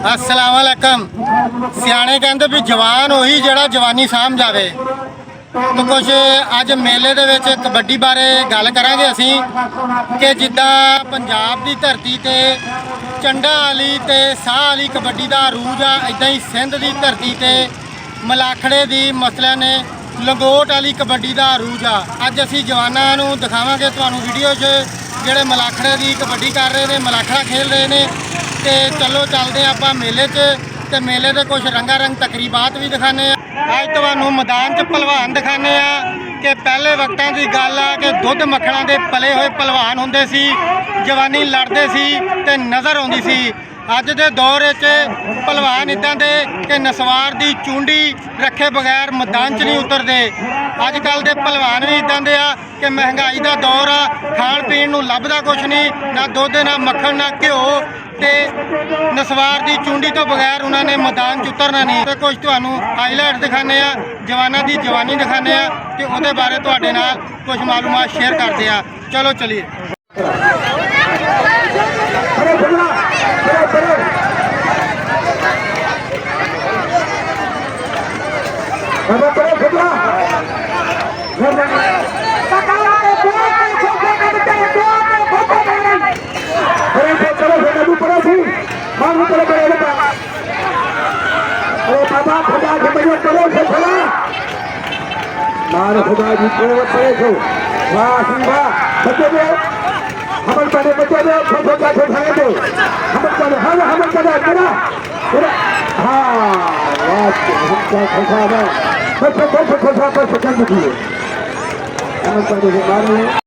अस्सलाम वालेकुम। सियाने कहते भी जवान ਉਹੀ ਜਿਹੜਾ जवानी ਸਾਂਭ ਜਾਵੇ। तो कुछ अज मेले ਦੇ ਵਿੱਚ कबड्डी बारे गल करांगे ਅਸੀਂ कि जिद्दां पंजाब की धरती ते चंडा वाली ते साह वाली कबड्डी का अरूज आ, इदां ही सिंध की धरती ते मलाखड़े की मसले ने लंगोट वाली कबड्डी का अरूज आ। अज असीं जवानां नूं दिखावांगे तुहानूं वीडियो 'च ਜਿਹੜੇ मलाखड़े की कबड्डी कर रहे हैं, मलाखड़ा खेल रहे हैं। तो चलो चलते आपां मेले 'च ते मेले के कुछ रंगा रंग तकरीबात भी दिखाने। अज तुहानूं मैदान 'च पहलवान दिखाने कि पहले वक्तां की गल आ कि दुध मक्खणां दे पले हुए पहलवान हुंदे सी, जवानी लड़दे सी ते नज़र आउंदी सी। अज दे दौर पहलवान इदां दे कि नसवार की चूंडी रखे बगैर मैदान च नहीं उतरते। अजकल के पहलवान भी इदां दे आ कि महंगाई का दौर आ, खाण पीण नूं लभदा कुछ नहीं, ना दुध ना मक्खण ना घ्यो, ते नसवार की चूंडी तो बगैर उन्होंने मैदान च उतरना नहीं। तो कुछ तुहानूं हाईलाइट दिखाने जवानों की जवानी दिखाने कि उहदे बारे तुहाडे नाल कुछ मालूमात शेयर करते हैं। चलो चलिए। खुदा जी को पड़े छो वाह सिंहा बच्चे दे हमर पड़े बच्चे दे छोटे छोटे भाई दे हमर पड़े हमर पड़े तेरा तेरा हां वाह हम क्या खसा है बस बस खसा पर सेकंड दिए हमर पड़े के बारे में